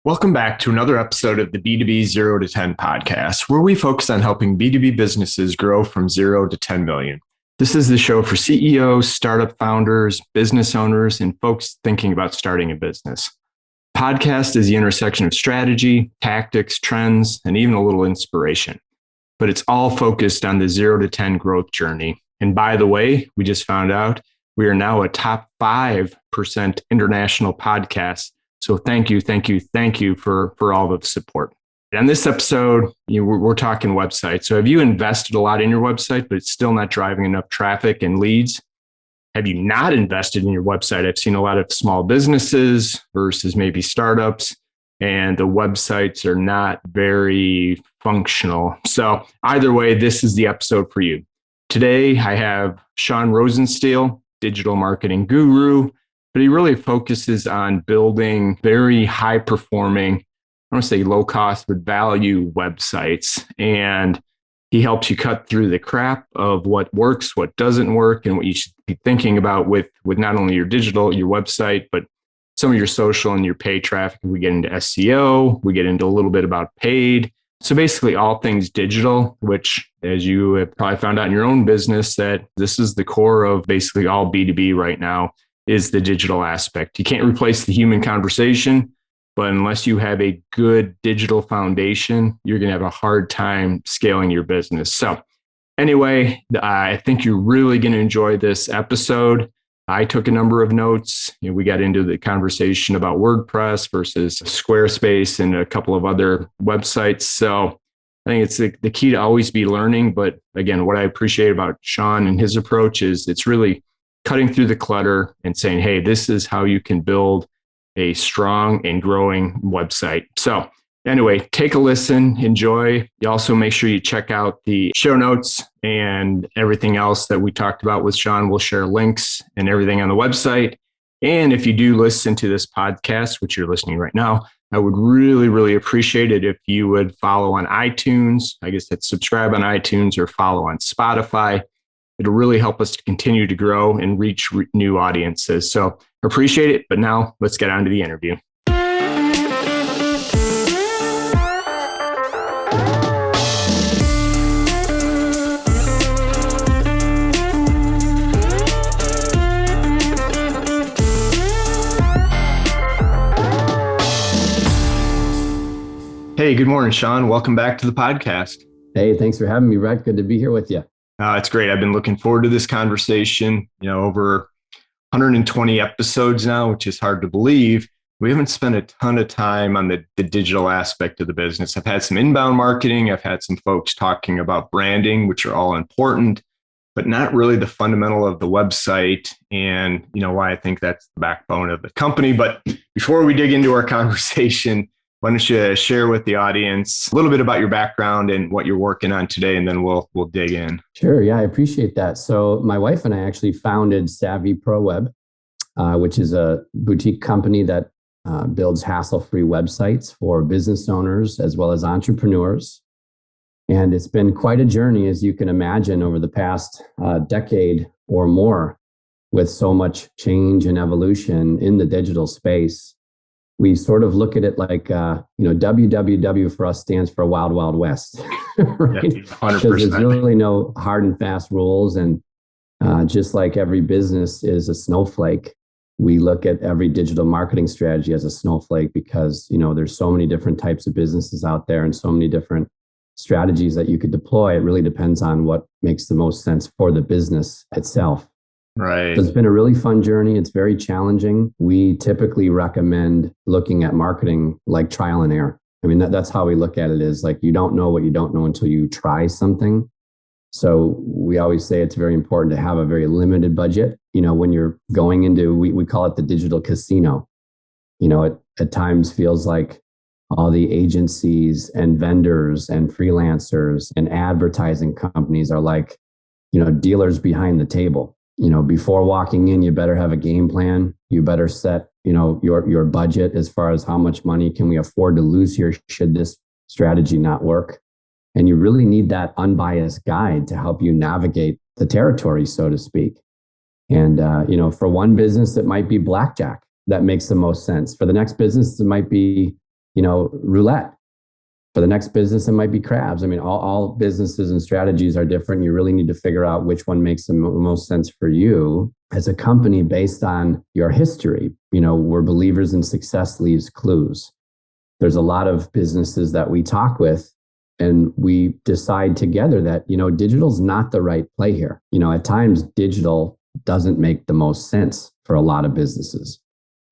Welcome back to another episode of the B2B 0 to 10 podcast, where we focus on helping B2B businesses grow from 0 to 10 million. This is the show for CEOs, startup founders, business owners, and folks thinking about starting a business. Podcast is the intersection of strategy, tactics, trends, and even a little inspiration. But it's all focused on the 0 to 10 growth journey. And by the way, we just found out we are now a top 5% international podcast. So thank you for all of the support. On this episode, we're talking websites. So have you invested a lot in your website, but it's still not driving enough traffic and leads? Have you not invested in your website? I've seen a lot of small businesses versus maybe startups, and the websites are not very functional. So either way, this is the episode for you. Today, I have Sean Rosensteel, digital marketing guru, but he really focuses on building very high performing, I don't want to say low cost, but value websites. And he helps you cut through the crap of what works, what doesn't work, and what you should be thinking about with not only your digital, your website, but some of your social and your paid traffic. We get into SEO, we get into a little bit about paid. So basically all things digital, which as you have probably found out in your own business, that this is the core of basically all B2B right now, is the digital aspect. You can't replace the human conversation, but unless you have a good digital foundation, you're going to have a hard time scaling your business. So anyway, I think you're really going to enjoy this episode. I took a number of notes. We got into the conversation about WordPress versus Squarespace and a couple of other websites. So I think it's the key to always be learning. But again, what I appreciate about Sean and his approach is it's really cutting through the clutter and saying, hey, this is how you can build a strong and growing website. So anyway, take a listen, enjoy. You also make sure you check out the show notes and everything else that we talked about with Sean. We'll share links and everything on the website. And if you do listen to this podcast, which you're listening right now, I would really, really appreciate it if you would follow on iTunes. I guess that's subscribe on iTunes or follow on Spotify. It'll really help us to continue to grow and reach new audiences. So appreciate it. But now let's get on to the interview. Hey, good morning, Sean. Welcome back to the podcast. Hey, thanks for having me, Brett. Good to be here with you. It's great. I've been looking forward to this conversation. Over 120 episodes now, which is hard to believe. We haven't spent a ton of time on the digital aspect of the business. I've had some inbound marketing. I've had some folks talking about branding, which are all important, but not really the fundamental of the website and, why I think that's the backbone of the company. But before we dig into our conversation, why don't you share with the audience a little bit about your background and what you're working on today, and then we'll dig in. Sure. Yeah, I appreciate that. So my wife and I actually founded Savvy Pro Web, which is a boutique company that builds hassle-free websites for business owners as well as entrepreneurs. And it's been quite a journey, as you can imagine, over the past decade or more, with so much change and evolution in the digital space. We sort of look at it like, WWW for us stands for Wild Wild West, right? Yeah, 100%. Because there's really no hard and fast rules. And just like every business is a snowflake, we look at every digital marketing strategy as a snowflake because, there's so many different types of businesses out there and so many different strategies that you could deploy. It really depends on what makes the most sense for the business itself. Right. So it's been a really fun journey. It's very challenging. We typically recommend looking at marketing like trial and error. I mean, that's how we look at it, is like you don't know what you don't know until you try something. So we always say it's very important to have a very limited budget. When you're going into, we call it the digital casino. It at times feels like all the agencies and vendors and freelancers and advertising companies are like, dealers behind the table. Before walking in, you better have a game plan. You better set, your budget as far as how much money can we afford to lose here should this strategy not work. And you really need that unbiased guide to help you navigate the territory, so to speak. And, for one business, it might be blackjack. That makes the most sense. For the next business, it might be roulette. For the next business, it might be crabs. I mean, all businesses and strategies are different. You really need to figure out which one makes the most sense for you as a company based on your history. We're believers in success leaves clues. There's a lot of businesses that we talk with and we decide together that, digital's not the right play here. At times digital doesn't make the most sense for a lot of businesses.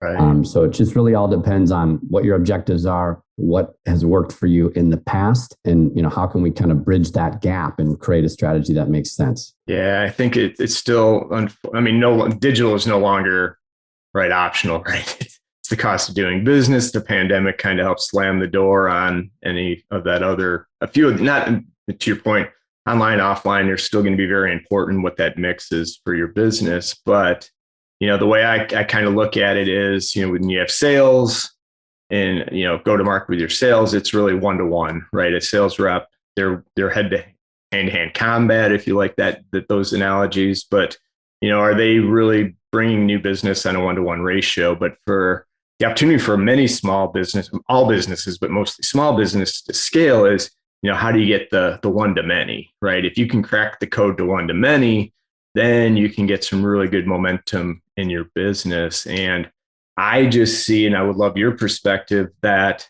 Right. So it just really all depends on what your objectives are, what has worked for you in the past, and how can we kind of bridge that gap and create a strategy that makes sense. Yeah, I think it's still. No, digital is no longer right optional, right? It's the cost of doing business. The pandemic kind of helped slam the door on any of that other. A few of not to your point, online, offline. They're still going to be very important what that mix is for your business, but the way I kind of look at it is, when you have sales and, go to market with your sales, it's really one-to-one, right? A sales rep, they're hand-to-hand combat, if you like those analogies, but, are they really bringing new business on a one-to-one ratio? But for the opportunity for many all businesses, but mostly small business to scale is, how do you get the one-to-many, right? If you can crack the code to one-to-many, then you can get some really good momentum in your business. And I just see, and I would love your perspective, that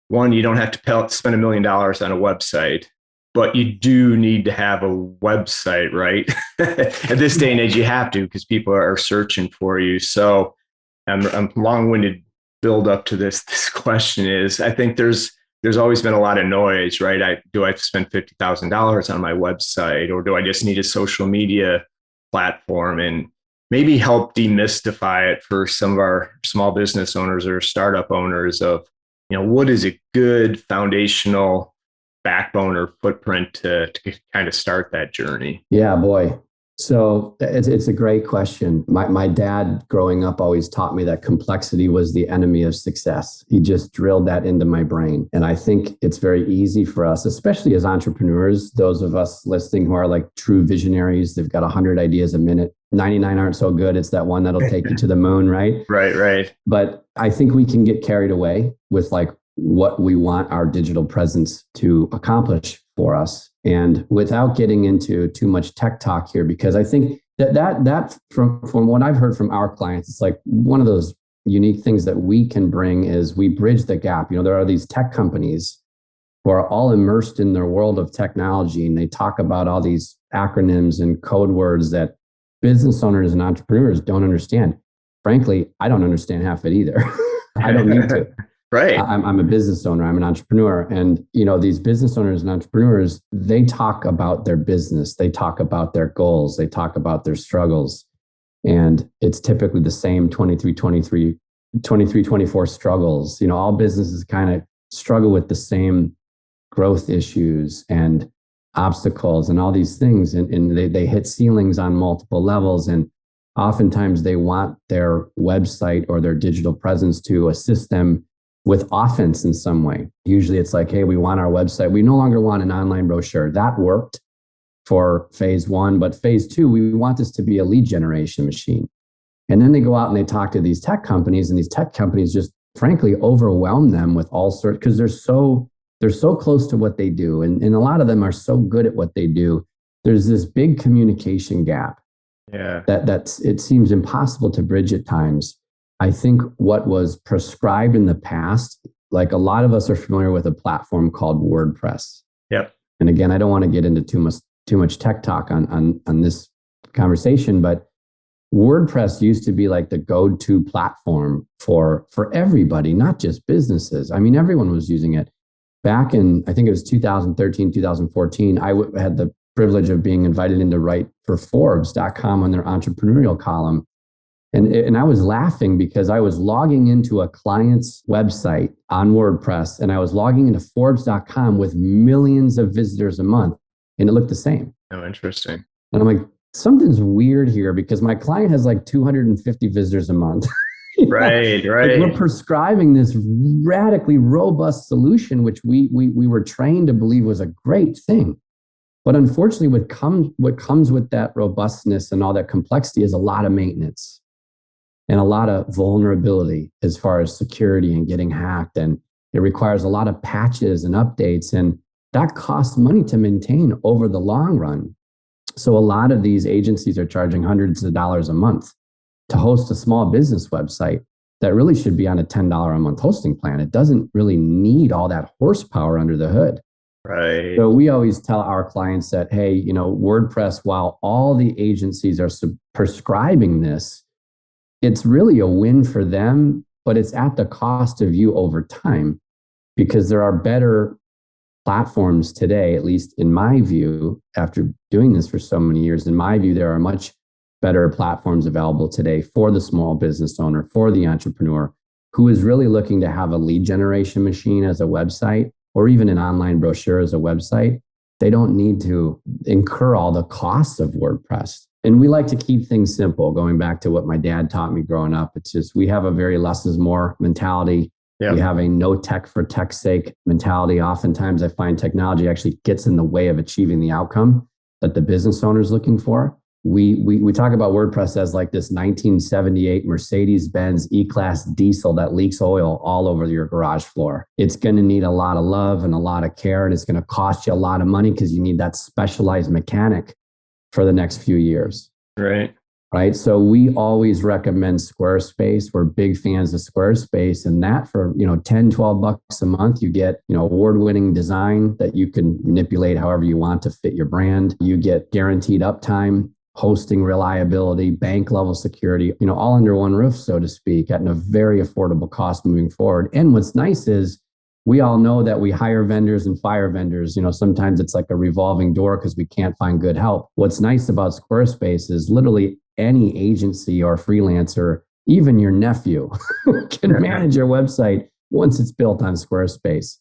one, you don't have to spend $1 million on a website, but you do need to have a website, right? At this day and age, you have to, because people are searching for you. So I'm long-winded build up to this question is, I think there's always been a lot of noise, right? Do I have to spend $50,000 on my website, or do I just need a social media platform? And maybe help demystify it for some of our small business owners or startup owners of, what is a good foundational backbone or footprint to kind of start that journey? Yeah, boy. So it's a great question. My dad growing up always taught me that complexity was the enemy of success. He just drilled that into my brain. And I think it's very easy for us, especially as entrepreneurs, those of us listening who are like true visionaries, they've got 100 ideas a minute. 99 aren't so good. It's that one that'll take you to the moon, right? Right. But I think we can get carried away with like what we want our digital presence to accomplish for us. And without getting into too much tech talk here, because I think that from what I've heard from our clients, it's like one of those unique things that we can bring is we bridge the gap. There are these tech companies who are all immersed in their world of technology, and they talk about all these acronyms and code words that business owners and entrepreneurs don't understand. Frankly, I don't understand half it either. I don't need to. Right. I'm a business owner. I'm an entrepreneur. And, these business owners and entrepreneurs, they talk about their business. They talk about their goals. They talk about their struggles. And it's typically the same 24 struggles. All businesses kind of struggle with the same growth issues and obstacles and all these things. And they hit ceilings on multiple levels. And oftentimes they want their website or their digital presence to assist them with offense in some way. Usually it's like, hey, we want our website. We no longer want an online brochure. That worked for phase one, but phase two, we want this to be a lead generation machine. And then they go out and they talk to these tech companies, and these tech companies just frankly overwhelm them with all sorts, because they're so close to what they do. And a lot of them are so good at what they do. There's this big communication gap. Yeah. It seems impossible to bridge at times. I think what was prescribed in the past, like a lot of us are familiar with a platform called WordPress. Yep. And again, I don't want to get into too much tech talk on this conversation, but WordPress used to be like the go-to platform for everybody, not just businesses. I mean, everyone was using it. Back in, I think it was 2013, 2014, I had the privilege of being invited in to write for Forbes.com on their entrepreneurial column. And I was laughing because I was logging into a client's website on WordPress, and I was logging into Forbes.com with millions of visitors a month, and it looked the same. Oh, interesting. And I'm like, something's weird here, because my client has like 250 visitors a month. Right. Like we're prescribing this radically robust solution, which we were trained to believe was a great thing. But unfortunately, what comes with that robustness and all that complexity is a lot of maintenance and a lot of vulnerability as far as security and getting hacked. And It requires a lot of patches and updates, and that costs money to maintain over the long run. So a lot of these agencies are charging hundreds of dollars a month to host a small business website that really should be on a $10 a month hosting plan. It doesn't really need all that horsepower under the hood. Right. So we always tell our clients that, hey, WordPress, while all the agencies are prescribing this, it's really a win for them, but it's at the cost of you over time, because there are better platforms today, at least in my view, after doing this for so many years. In my view, there are much better platforms available today for the small business owner, for the entrepreneur who is really looking to have a lead generation machine as a website, or even an online brochure as a website. They don't need to incur all the costs of WordPress. And we like to keep things simple, going back to what my dad taught me growing up. It's just, we have a very less is more mentality. Yeah. We have a no tech for tech's sake mentality. Oftentimes I find technology actually gets in the way of achieving the outcome that the business owner is looking for. We talk about WordPress as like this 1978 Mercedes-Benz E-Class diesel that leaks oil all over your garage floor. It's going to need a lot of love and a lot of care, and it's going to cost you a lot of money because you need that specialized mechanic for the next few years. Right. So we always recommend Squarespace. We're big fans of Squarespace, and that for, $10-12 a month, you get, award-winning design that you can manipulate however you want to fit your brand. You get guaranteed uptime, hosting reliability, bank level security, all under one roof, so to speak, at a very affordable cost moving forward. And what's nice is we all know that we hire vendors and fire vendors. Sometimes it's like a revolving door because we can't find good help. What's nice about Squarespace is literally any agency or freelancer, even your nephew, can manage your website once it's built on Squarespace.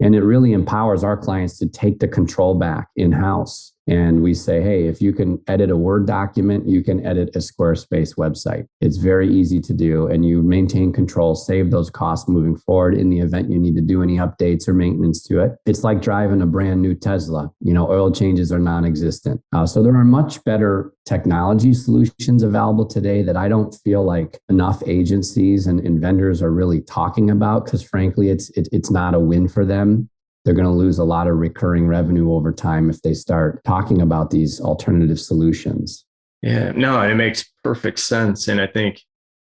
And it really empowers our clients to take the control back in-house. And we say, hey, if you can edit a Word document, you can edit a Squarespace website. It's very easy to do, and you maintain control, save those costs moving forward in the event you need to do any updates or maintenance to it. It's like driving a brand new Tesla. Oil changes are non-existent. So there are much better technology solutions available today that I don't feel like enough agencies and vendors are really talking about, because frankly, it's not a win for them. They're going to lose a lot of recurring revenue over time if they start talking about these alternative solutions. Yeah, no, it makes perfect sense. And I think,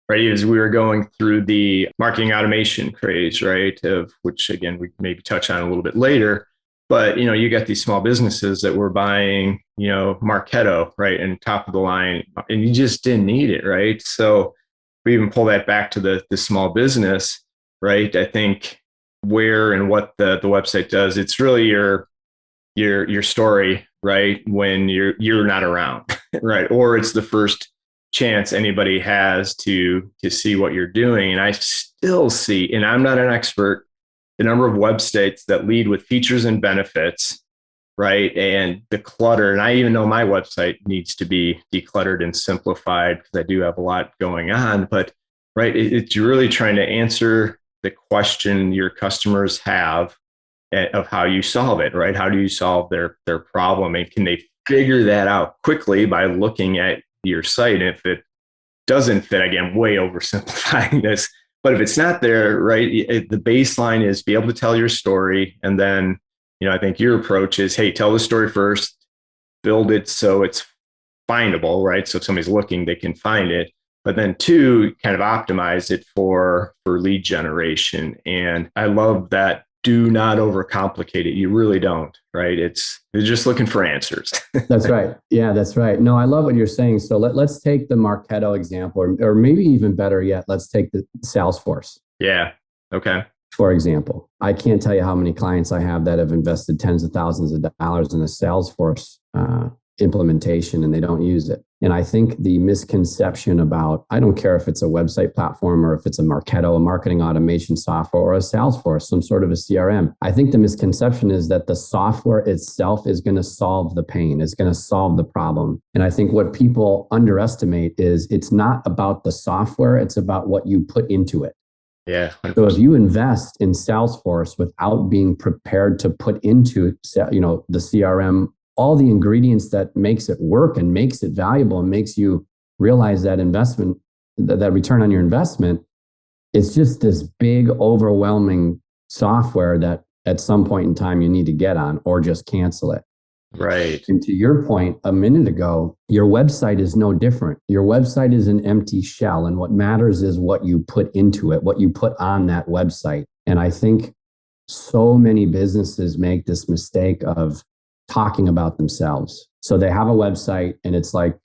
right, as we were going through the marketing automation craze, right, of which, again, we maybe touch on a little bit later, but, you got these small businesses that were buying, Marketo, right, and top of the line, and you just didn't need it, right? So we even pull that back to the small business, right? I think where and what the website does, it's really your story, right, when you're not around, right, or it's the first chance anybody has to see what you're doing. And I still see, and I'm not an expert, the number of websites that lead with features and benefits, right, and the clutter. And I even know my website needs to be decluttered and simplified because I do have a lot going on. But right, it's really trying to answer the question your customers have of how you solve it, right? How do you solve their problem? And can they figure that out quickly by looking at your site? And if it doesn't fit, again, way oversimplifying this, but if it's not there, right, the baseline is be able to tell your story. And then, I think your approach is, hey, tell the story first, build it so it's findable, right? So if somebody's looking, they can find it. But then two, kind of optimize it for lead generation. And I love that. Do not overcomplicate it. You really don't, right? They're just looking for answers. That's right. Yeah, that's right. No, I love what you're saying. So let's take the Marketo example, or maybe even better yet, let's take the Salesforce. Yeah. Okay. For example, I can't tell you how many clients I have that have invested tens of thousands of dollars in a Salesforce implementation, and they don't use it. And I think the misconception about, I don't care if it's a website platform or if it's a Marketo, a marketing automation software, or a Salesforce, some sort of a CRM. I think the misconception is that the software itself is going to solve the pain, is going to solve the problem. And I think what people underestimate is it's not about the software, it's about what you put into it. Yeah. 100%. So if you invest in Salesforce without being prepared to put into, the CRM, all the ingredients that makes it work and makes it valuable and makes you realize that investment, that return on your investment, it's just this big, overwhelming software that at some point in time you need to get on or just cancel it. Right. And to your point a minute ago, your website is no different. Your website is an empty shell. And what matters is what you put into it, what you put on that website. And I think so many businesses make this mistake of talking about themselves. So they have a website and it's like,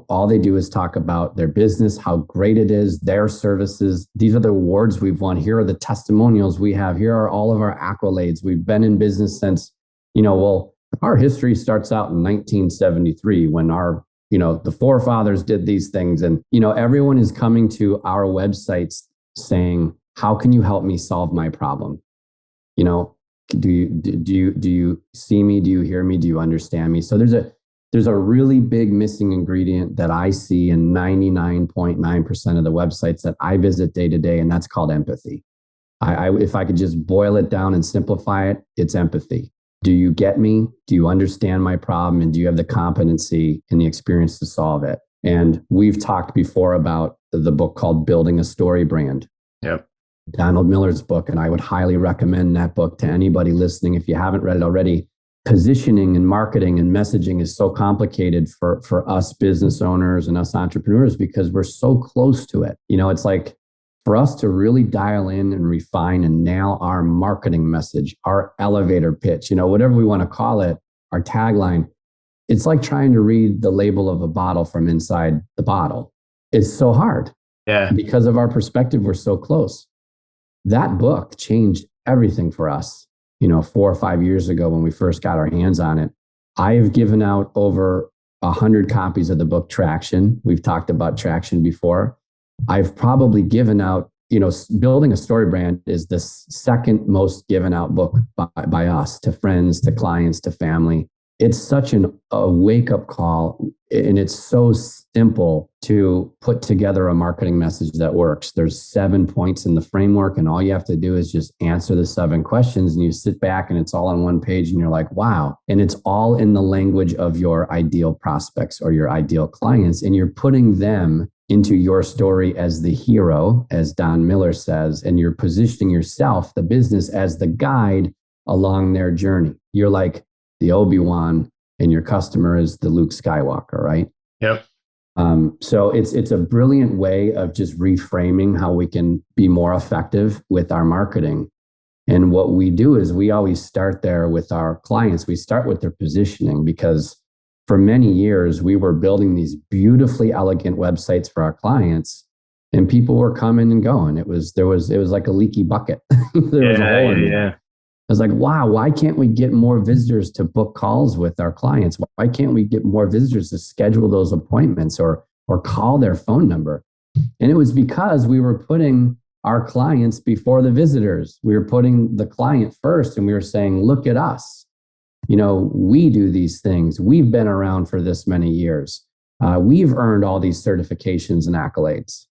all they do is talk about their business, how great it is, their services. These are the awards we've won. Here are the testimonials we have. Here are all of our accolades. We've been in business since, our history starts out in 1973 when the forefathers did these things. And, everyone is coming to our websites saying, how can you help me solve my problem? Do you see me? Do you hear me? Do you understand me? So there's a really big missing ingredient that I see in 99.9% of the websites that I visit day to day, and that's called empathy. If I could just boil it down and simplify it, it's empathy. Do you get me? Do you understand my problem? And do you have the competency and the experience to solve it? And we've talked before about the book called Building a Story Brand. Yep. Donald Miller's book, and I would highly recommend that book to anybody listening if you haven't read it already. Positioning and marketing and messaging is so complicated for us business owners and us entrepreneurs because we're so close to it. It's like for us to really dial in and refine and nail our marketing message, our elevator pitch, whatever we want to call it, our tagline. It's like trying to read the label of a bottle from inside the bottle. It's so hard. Yeah. Because of our perspective, we're so close. That book changed everything for us. 4 or 5 years ago when we first got our hands on it. I've given out over 100 copies of the book Traction. We've talked about Traction before. I've probably given out, Building a Story Brand is the second most given out book by us to friends, to clients, to family. It's such a wake-up call, and it's so simple to put together a marketing message that works. There's 7 points in the framework, and all you have to do is just answer the 7 questions, and you sit back, and it's all on one page, and you're like, wow. And it's all in the language of your ideal prospects or your ideal clients, and you're putting them into your story as the hero, as Don Miller says, and you're positioning yourself, the business, as the guide along their journey. You're like the Obi-Wan and your customer is the Luke Skywalker, right? Yep. So it's a brilliant way of just reframing how we can be more effective with our marketing. And what we do is we always start there with our clients. We start with their positioning because for many years we were building these beautifully elegant websites for our clients, and people were coming and going. It was like a leaky bucket. There was a hole in it. I was like, wow, why can't we get more visitors to book calls with our clients? Why can't we get more visitors to schedule those appointments or call their phone number? And it was because we were putting our clients before the visitors. We were putting the client first, and we were saying, look at us. We do these things. We've been around for this many years. We've earned all these certifications and accolades.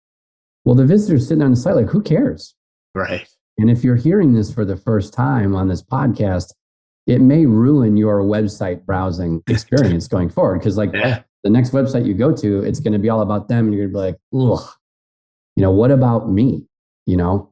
Well, the visitor's sitting on the site like, who cares? Right. And if you're hearing this for the first time on this podcast, it may ruin your website browsing experience going forward. Because the next website you go to, it's going to be all about them. And you're going to be like, ugh, what about me?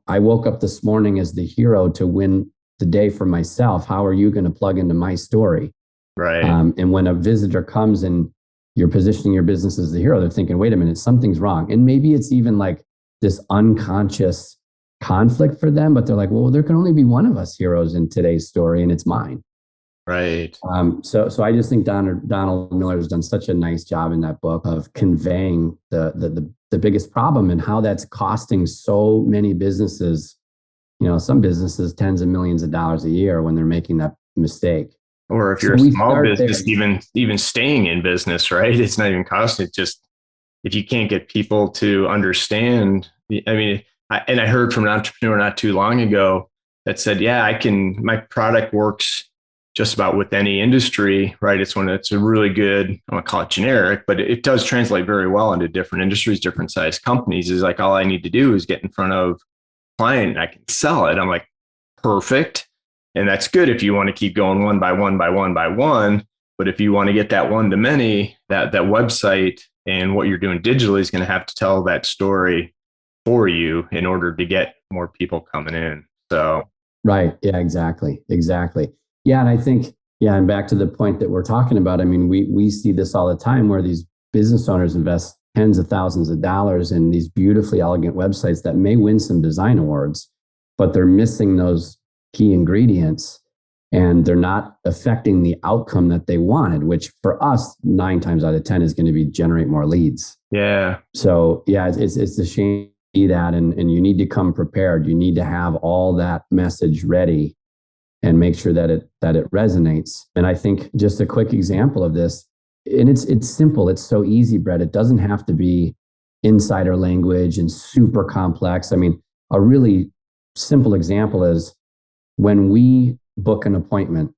I woke up this morning as the hero to win the day for myself. How are you going to plug into my story? Right. And when a visitor comes and you're positioning your business as the hero, they're thinking, wait a minute, something's wrong. And maybe it's even like this unconscious conflict for them, but they're like, well, there can only be one of us heroes in today's story, and it's mine. Right. So I just think Donald Miller has done such a nice job in that book of conveying the biggest problem and how that's costing so many businesses, some businesses tens of millions of dollars a year when they're making that mistake. Or if you're a small business, even staying in business, right? It's not even costing. It's just if you can't get people to understand. I heard from an entrepreneur not too long ago that said, my product works just about with any industry, right? It's a really good, I want to call it generic, but it does translate very well into different industries, different size companies. Is like, all I need to do is get in front of a client and I can sell it. I'm like, perfect. And that's good if you want to keep going one by one by one by one. But if you want to get that one to many, that website and what you're doing digitally is going to have to tell that story for you in order to get more people coming in. So Right. Yeah, exactly. Exactly. Yeah. And I think, yeah, and back to the point that we're talking about, I mean, we see this all the time where these business owners invest tens of thousands of dollars in these beautifully elegant websites that may win some design awards, but they're missing those key ingredients and they're not affecting the outcome that they wanted, which for us, 9 times out of 10 is going to be generate more leads. Yeah. So yeah, it's a shame to see that. And you need to come prepared. You need to have all that message ready and make sure that it resonates. And I think just a quick example of this, and it's simple. It's so easy, Brett. It doesn't have to be insider language and super complex. I mean, a really simple example is when we book an appointment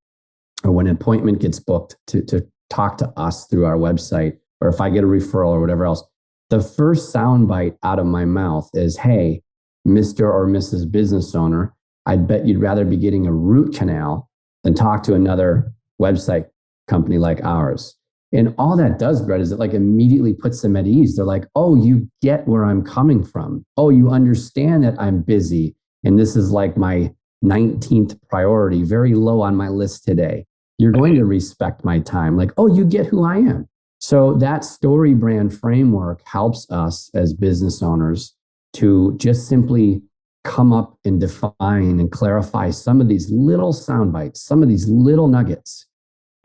or when an appointment gets booked to talk to us through our website, or if I get a referral or whatever else, the first soundbite out of my mouth is, hey, Mr. or Mrs. Business Owner, I'd bet you'd rather be getting a root canal than talk to another website company like ours. And all that does, Brett, is it like immediately puts them at ease. They're like, oh, you get where I'm coming from. Oh, you understand that I'm busy. And this is like my 19th priority, very low on my list today. You're going to respect my time. Like, oh, you get who I am. So that story brand framework helps us as business owners to just simply come up and define and clarify some of these little sound bites, some of these little nuggets.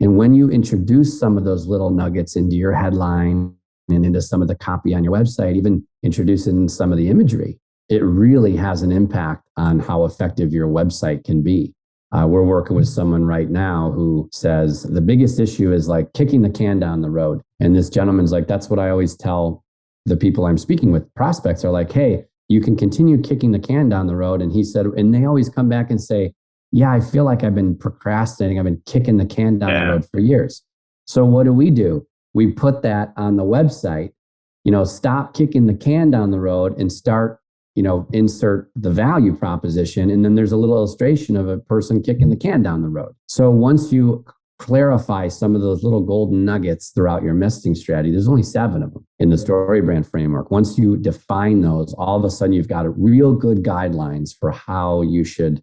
And when you introduce some of those little nuggets into your headline and into some of the copy on your website, even introduce it in some of the imagery, it really has an impact on how effective your website can be. We're working with someone right now who says the biggest issue is like kicking the can down the road. And this gentleman's like, that's what I always tell the people I'm speaking with. Prospects are like, hey, you can continue kicking the can down the road. And he said, and they always come back and say, yeah, I feel like I've been procrastinating. I've been kicking the can down the road for years. So what do? We put that on the website, stop kicking the can down the road and start, insert the value proposition. And then there's a little illustration of a person kicking the can down the road. So once you clarify some of those little golden nuggets throughout your messaging strategy, there's only 7 of them in the story brand framework. Once you define those, all of a sudden you've got a real good guidelines for how you should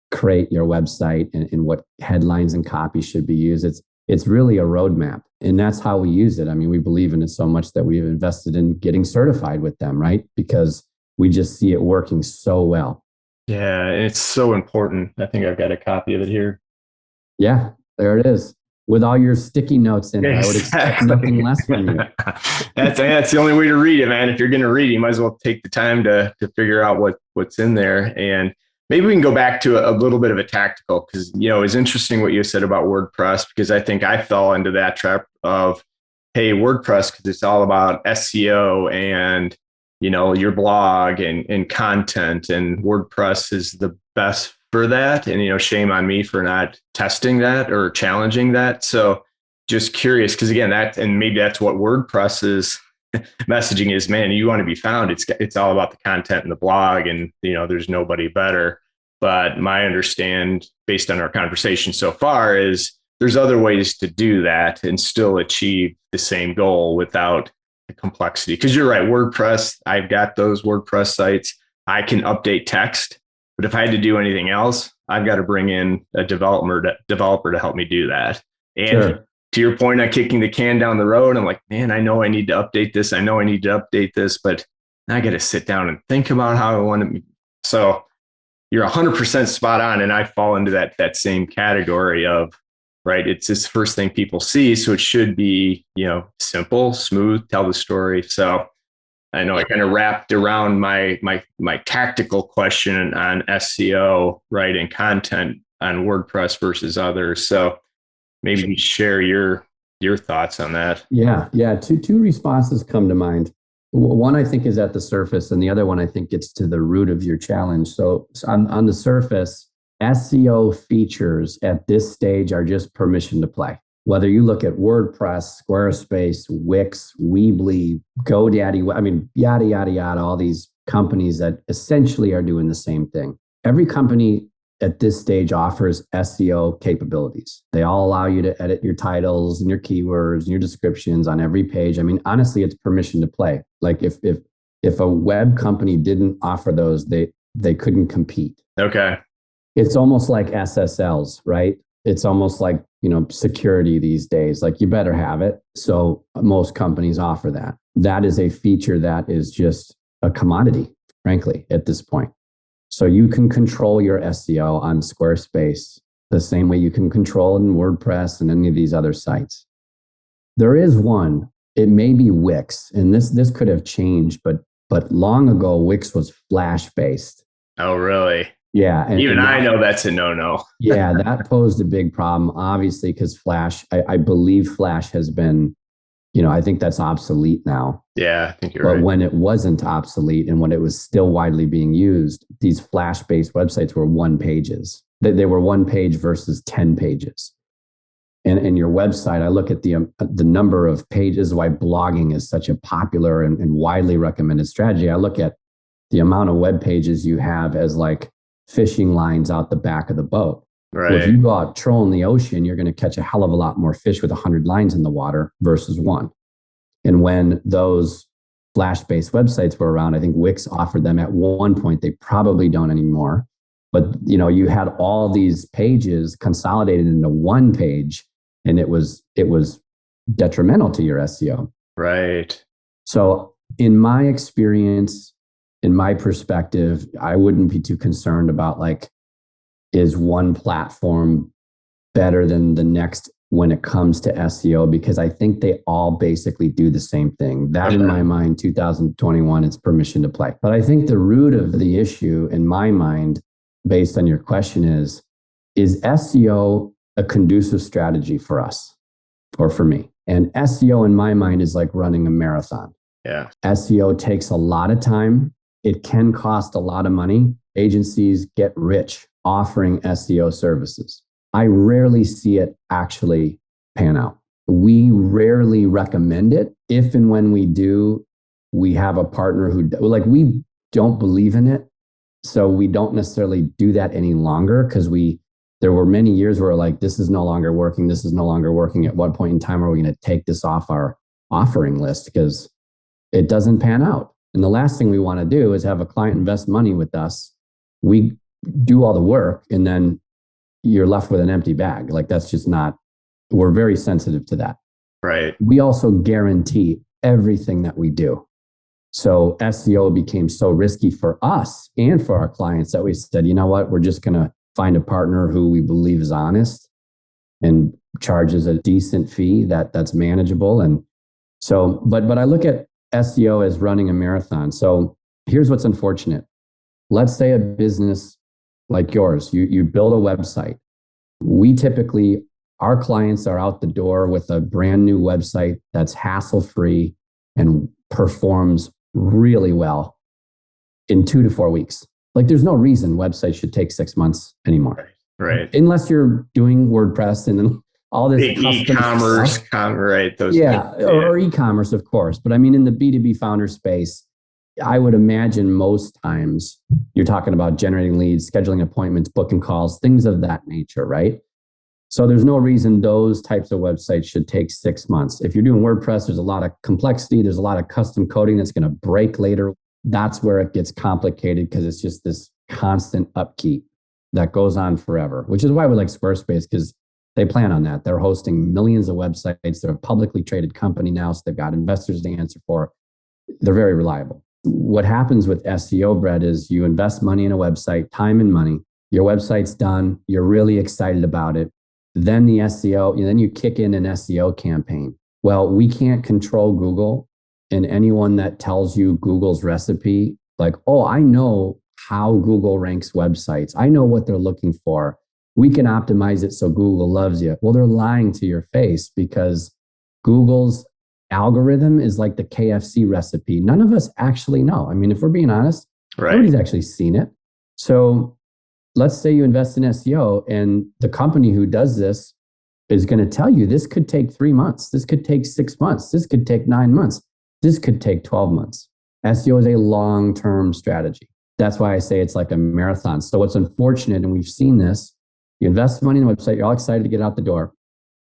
create your website and what headlines and copy should be used. It's really a roadmap. And that's how we use it. I mean, we believe in it so much that we've invested in getting certified with them, right? Because we just see it working so well. Yeah, it's so important. I think I've got a copy of it here. Yeah, there it is. With all your sticky notes in it, I would expect nothing less from you. That's the only way to read it, man. If you're going to read it, you might as well take the time to figure out what's in there. And maybe we can go back to a little bit of a tactical, because, it's interesting what you said about WordPress, because I think I fell into that trap of, hey, WordPress, because it's all about SEO and, your blog and content, and WordPress is the best for that. And, shame on me for not testing that or challenging that. So just curious, because again, and maybe that's what WordPress's messaging is, man, you want to be found. It's all about the content and the blog, and, there's nobody better. But my understand, based on our conversation so far, is there's other ways to do that and still achieve the same goal without the complexity. Because you're right, WordPress, I've got those WordPress sites. I can update text, but if I had to do anything else, I've got to bring in a developer to help me do that. And sure, to your point on kicking the can down the road, I'm like, man, I know I need to update this. I know I need to update this, but I got to sit down and think about how I want to. So you're 100% spot on. And I fall into that same category of, right, it's this first thing people see. So it should be, simple, smooth, tell the story. So I know I kind of wrapped around my tactical question on SEO, right, and content on WordPress versus others. So maybe you share your thoughts on that. Yeah. Two responses come to mind. One, I think, is at the surface, and the other one, I think, gets to the root of your challenge. So on the surface, SEO features at this stage are just permission to play. Whether you look at WordPress, Squarespace, Wix, Weebly, GoDaddy, yada, yada, yada, all these companies that essentially are doing the same thing. Every company at this stage offers SEO capabilities. They all allow you to edit your titles and your keywords and your descriptions on every page. Honestly, it's permission to play. Like if a web company didn't offer those, they couldn't compete. Okay. It's almost like SSLs, right? It's almost like, security these days. Like you better have it. So most companies offer that. That is a feature that is just a commodity, frankly, at this point. So you can control your SEO on Squarespace the same way you can control it in WordPress and any of these other sites. There is one, it may be Wix, and this could have changed, but long ago, Wix was Flash based. Oh, really? Yeah. Even I know that's a no-no. Yeah, that posed a big problem, obviously, because Flash, I believe Flash has been, I think that's obsolete now. Yeah, I think you're right. But when it wasn't obsolete and when it was still widely being used, these Flash-based websites were one pages. They were one page versus 10 pages. And your website, I look at the number of pages, why blogging is such a popular and widely recommended strategy. I look at the amount of web pages you have as like fishing lines out the back of the boat. Right. Well, if you go out trolling the ocean, you're going to catch a hell of a lot more fish with 100 lines in the water versus one. And when those Flash-based websites were around, I think Wix offered them at one point. They probably don't anymore. But you had all these pages consolidated into one page, and it was detrimental to your SEO. Right. So in my experience, in my perspective, I wouldn't be too concerned about like, is one platform better than the next when it comes to SEO? Because I think they all basically do the same thing. That in my mind, 2021, it's permission to play. But I think the root of the issue in my mind, based on your question is SEO a conducive strategy for us or for me? And SEO in my mind is like running a marathon. Yeah. SEO takes a lot of time. It can cost a lot of money. Agencies get rich offering SEO services. I rarely see it actually pan out. We rarely recommend it. If and when we do, we have a partner who, like, we don't believe in it. So we don't necessarily do that any longer because there were many years where like, this is no longer working. This is no longer working. At what point in time are we going to take this off our offering list? Because it doesn't pan out. And the last thing we want to do is have a client invest money with us. We do all the work and then you're left with an empty bag. Like that's just not, we're very sensitive to that. Right. We also guarantee everything that we do. So SEO became so risky for us and for our clients that we said, you know what, we're just going to find a partner who we believe is honest and charges a decent fee that's manageable. And so, but I look at SEO as running a marathon. So here's what's unfortunate. Let's say a business like yours, you build a website. We typically, our clients are out the door with a brand new website that's hassle-free and performs really well in 2 to 4 weeks. Like there's no reason websites should take 6 months anymore. Right. Unless you're doing WordPress and then all this big e-commerce, right? Those or e-commerce, of course. But I mean, in the B2B founder space, I would imagine most times you're talking about generating leads, scheduling appointments, booking calls, things of that nature, right? So there's no reason those types of websites should take 6 months. If you're doing WordPress, there's a lot of complexity. There's a lot of custom coding that's going to break later. That's where it gets complicated because it's just this constant upkeep that goes on forever, which is why we like Squarespace, because they plan on that. They're hosting millions of websites. They're a publicly traded company now, so they've got investors to answer for. They're very reliable. What happens with SEO, Brett, is you invest money in a website, time and money. Your website's done. You're really excited about it. Then the SEO, then you kick in an SEO campaign. Well, we can't control Google, and anyone that tells you Google's recipe, like, oh, I know how Google ranks websites. I know what they're looking for. We can optimize it so Google loves you. Well, they're lying to your face because Google's algorithm is like the KFC recipe. None of us actually know. I mean, if we're being honest, nobody's actually seen it. So let's say you invest in SEO and the company who does this is going to tell you this could take 3 months. This could take 6 months. This could take 9 months. This could take 12 months. SEO is a long-term strategy. That's why I say it's like a marathon. So what's unfortunate, and we've seen this, you invest money in the website, you're all excited to get out the door.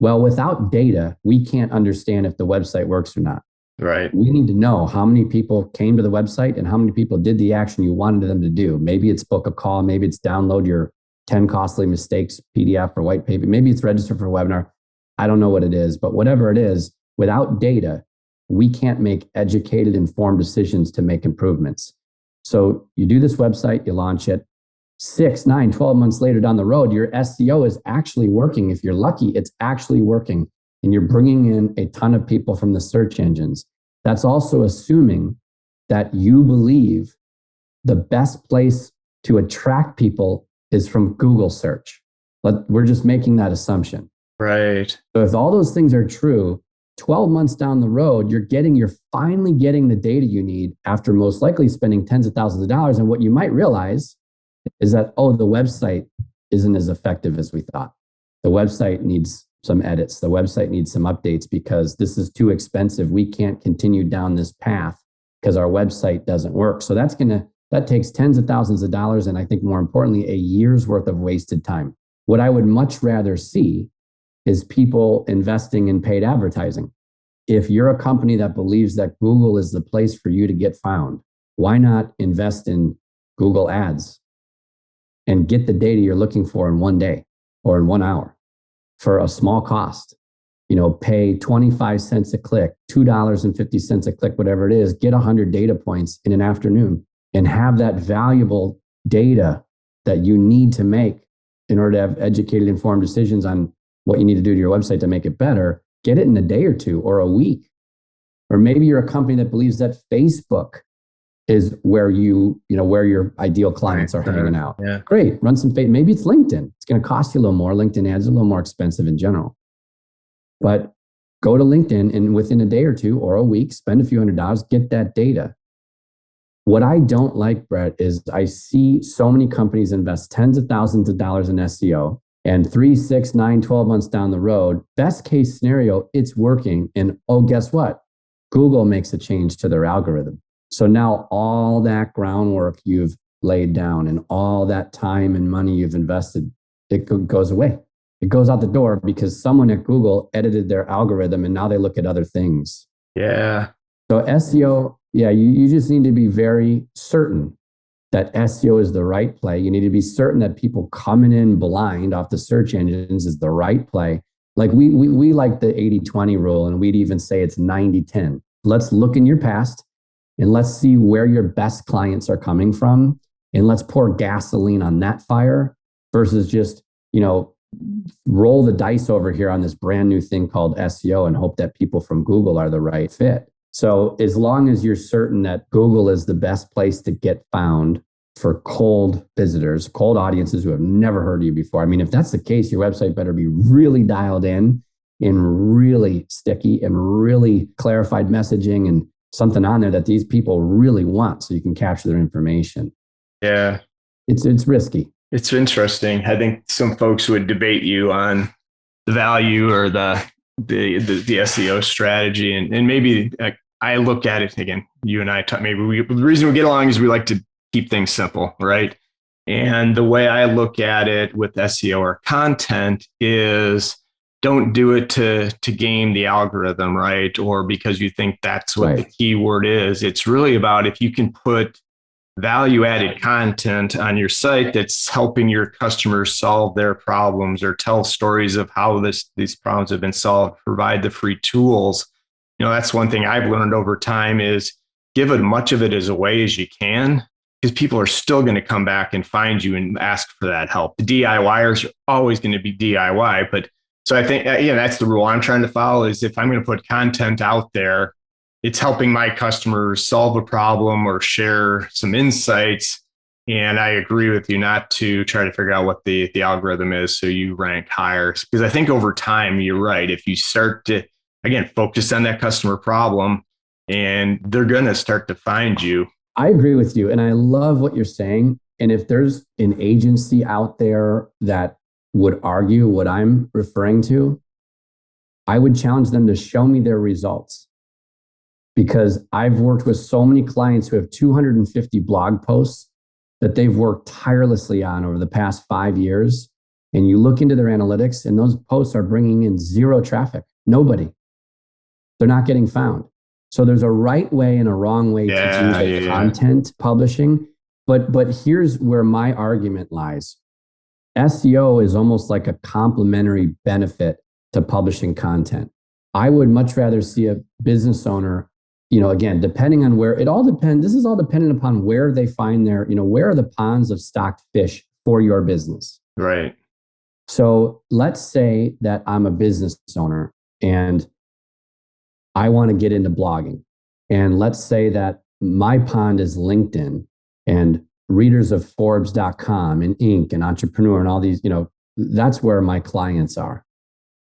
Well, without data, we can't understand if the website works or not. Right. We need to know how many people came to the website and how many people did the action you wanted them to do. Maybe it's book a call. Maybe it's download your 10 costly mistakes PDF or white paper. Maybe it's registered for a webinar. I don't know what it is, but whatever it is, without data, we can't make educated, informed decisions to make improvements. So you do this website, you launch it. 6, 9, 12 months later down the road, your SEO is actually working. If you're lucky, it's actually working. And you're bringing in a ton of people from the search engines. That's also assuming that you believe the best place to attract people is from Google search. But we're just making that assumption. Right. So if all those things are true, 12 months down the road, you're finally getting the data you need after most likely spending tens of thousands of dollars. And what you might realize is that, oh, the website isn't as effective as we thought. The website needs some edits. The website needs some updates because this is too expensive. We can't continue down this path because our website doesn't work. So that takes tens of thousands of dollars. And I think more importantly, a year's worth of wasted time. What I would much rather see is people investing in paid advertising. If you're a company that believes that Google is the place for you to get found, why not invest in Google ads and get the data you're looking for in one day or in 1 hour for a small cost? Pay 25 cents a click, $2.50 a click, whatever it is, get 100 data points in an afternoon and have that valuable data that you need to make in order to have educated, informed decisions on what you need to do to your website to make it better. Get it in a day or two or a week. Or maybe you're a company that believes that Facebook is where where your ideal clients are hanging out. Yeah. Great. Run some, maybe it's LinkedIn. It's going to cost you a little more. LinkedIn ads are a little more expensive in general. But go to LinkedIn and within a day or two or a week, spend a few $100, get that data. What I don't like, Brett, is I see so many companies invest tens of thousands of dollars in SEO and 3, 6, 9, 12 months down the road, best case scenario, it's working. And oh, guess what? Google makes a change to their algorithm. So now all that groundwork you've laid down and all that time and money you've invested, it goes away. It goes out the door because someone at Google edited their algorithm and now they look at other things. Yeah. So SEO, you just need to be very certain that SEO is the right play. You need to be certain that people coming in blind off the search engines is the right play. Like we like the 80-20 rule, and we'd even say it's 90-10. Let's look in your past and let's see where your best clients are coming from. And let's pour gasoline on that fire versus just, roll the dice over here on this brand new thing called SEO and hope that people from Google are the right fit. So as long as you're certain that Google is the best place to get found for cold visitors, cold audiences who have never heard of you before. I mean, if that's the case, your website better be really dialed in and really sticky and really clarified messaging and something on there that these people really want so you can capture their information. Yeah. It's risky. It's interesting. I think some folks would debate you on the value or the SEO strategy. And maybe I look at it again, you and I talk, the reason we get along is we like to keep things simple, right? And the way I look at it with SEO or content is don't do it to game the algorithm, right? Or because you think that's what the keyword is. It's really about if you can put value-added content on your site that's helping your customers solve their problems or tell stories of how these problems have been solved, provide the free tools. That's one thing I've learned over time is give as much of it as away as you can, because people are still going to come back and find you and ask for that help. The DIYers are always going to be DIY. But so I think, that's the rule I'm trying to follow is if I'm going to put content out there, it's helping my customers solve a problem or share some insights. And I agree with you not to try to figure out what the algorithm is so you rank higher. Because I think over time, you're right. If you start to, again, focus on that customer problem and they're going to start to find you. I agree with you. And I love what you're saying. And if there's an agency out there that would argue what I'm referring to, I would challenge them to show me their results. Because I've worked with so many clients who have 250 blog posts that they've worked tirelessly on over the past 5 years. And you look into their analytics and those posts are bringing in zero traffic. Nobody. They're not getting found. So there's a right way and a wrong way to do content publishing. But here's where my argument lies. SEO is almost like a complementary benefit to publishing content. I would much rather see a business owner, again, depending on where, this is all dependent upon where they find their, where are the ponds of stocked fish for your business. Right. So let's say that I'm a business owner and I want to get into blogging. And let's say that my pond is LinkedIn and readers of Forbes.com and Inc. and Entrepreneur and all these, that's where my clients are.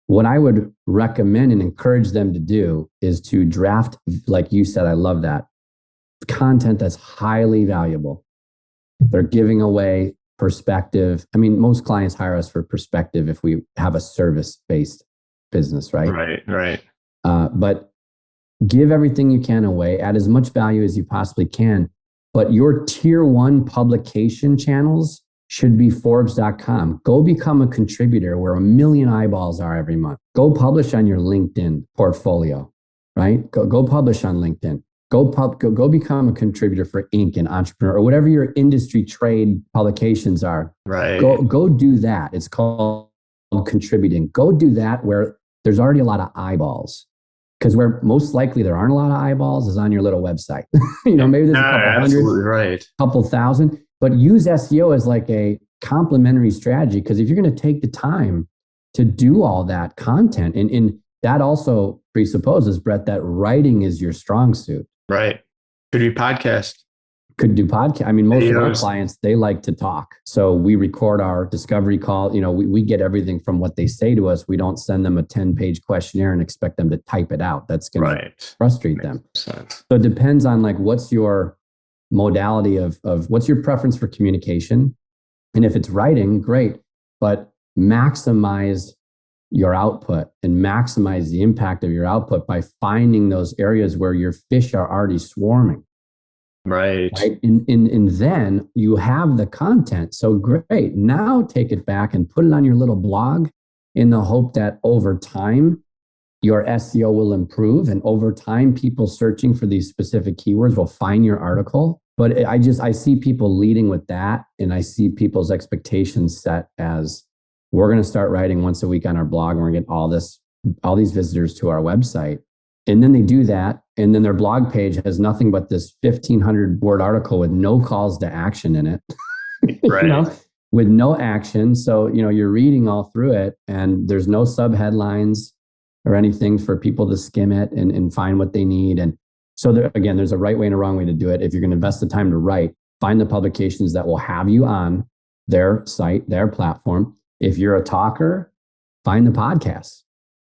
What I would recommend and encourage them to do is to draft, like you said, I love that, content that's highly valuable. They're giving away perspective. I mean, most clients hire us for perspective if we have a service-based business, right? Right. But give everything you can away, add as much value as you possibly can. But your tier one publication channels should be Forbes.com. Go become a contributor where 1 million eyeballs are every month. Go publish on your LinkedIn portfolio, right? Go publish on LinkedIn. Go become a contributor for Inc. and Entrepreneur or whatever your industry trade publications are. Right. Go do that. It's called contributing. Go do that where there's already a lot of eyeballs. Because where most likely there aren't a lot of eyeballs is on your little website. Maybe there's a couple hundred, right. couple thousand, but use SEO as like a complementary strategy. Because if you're going to take the time to do all that content, and that also presupposes, Brett, that writing is your strong suit. Right. Could do podcast. Could do podcast. I mean, most of our clients, they like to talk. So we record our discovery call. We get everything from what they say to us. We don't send them a 10-page questionnaire and expect them to type it out. That's going to frustrate them. Sense. So it depends on like, what's your modality of what's your preference for communication? And if it's writing, great, but maximize your output and maximize the impact of your output by finding those areas where your fish are already swarming. Right. And then you have the content. So great. Now take it back and put it on your little blog in the hope that over time, your SEO will improve. And over time, people searching for these specific keywords will find your article. But I see people leading with that. And I see people's expectations set as we're going to start writing once a week on our blog and we're going to get all these visitors to our website. And then they do that. And then their blog page has nothing but this 1,500 word article with no calls to action in it, right. With no action. So, you're reading all through it and there's no sub headlines or anything for people to skim it and find what they need. And so there's a right way and a wrong way to do it. If you're going to invest the time to write, find the publications that will have you on their site, their platform. If you're a talker, find the podcasts.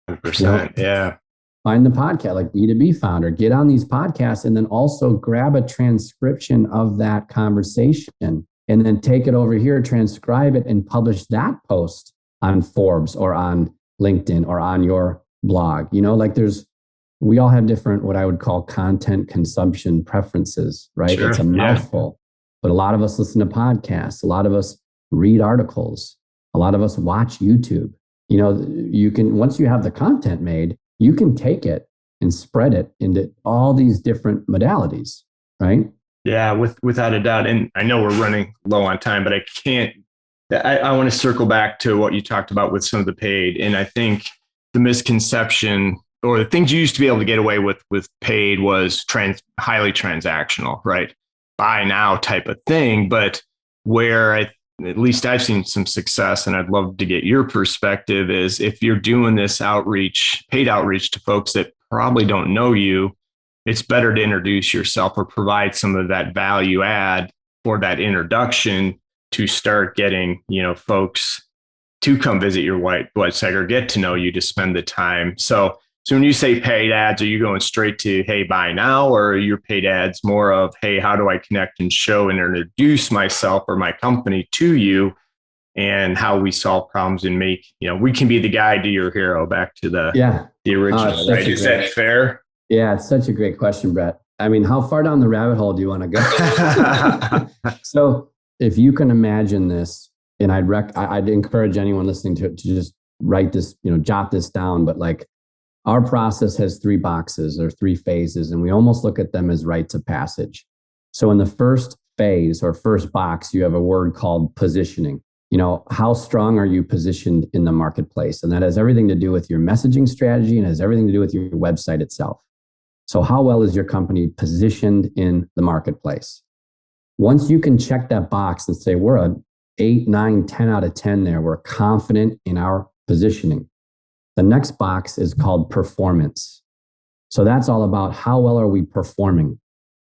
100%. Yeah. Find the podcast like B2B Founder, get on these podcasts and then also grab a transcription of that conversation and then take it over here, transcribe it and publish that post on Forbes or on LinkedIn or on your blog. We all have different, what I would call content consumption preferences, right? Sure. It's a mouthful, but a lot of us listen to podcasts. A lot of us read articles. A lot of us watch YouTube. You can, once you have the content made, you can take it and spread it into all these different modalities, right? Yeah, without a doubt. And I know we're running low on time, but I want to circle back to what you talked about with some of the paid. And I think the misconception or the things you used to be able to get away with paid was highly transactional, right? Buy now type of thing. But where at least I've seen some success, and I'd love to get your perspective, is if you're doing this paid outreach to folks that probably don't know you, it's better to introduce yourself or provide some of that value add for that introduction to start getting, folks to come visit your website or get to know you, to spend the time. So when you say paid ads, are you going straight to, hey, buy now, or are your paid ads more of, hey, how do I connect and show and introduce myself or my company to you and how we solve problems and make, we can be the guide to your hero, back to the original, right? Is that fair? Yeah, it's such a great question, Brett. I mean, how far down the rabbit hole do you want to go? So if you can imagine this, and I'd encourage anyone listening to just write this, jot this down, but like, our process has 3 boxes or 3 phases, and we almost look at them as rites of passage. So in the first phase or first box, you have a word called positioning. how strong are you positioned in the marketplace? And that has everything to do with your messaging strategy and has everything to do with your website itself. So how well is your company positioned in the marketplace? Once you can check that box and say, we're a 8, 9, 10 out of 10 there, we're confident in our positioning. The next box is called performance. So that's all about how well are we performing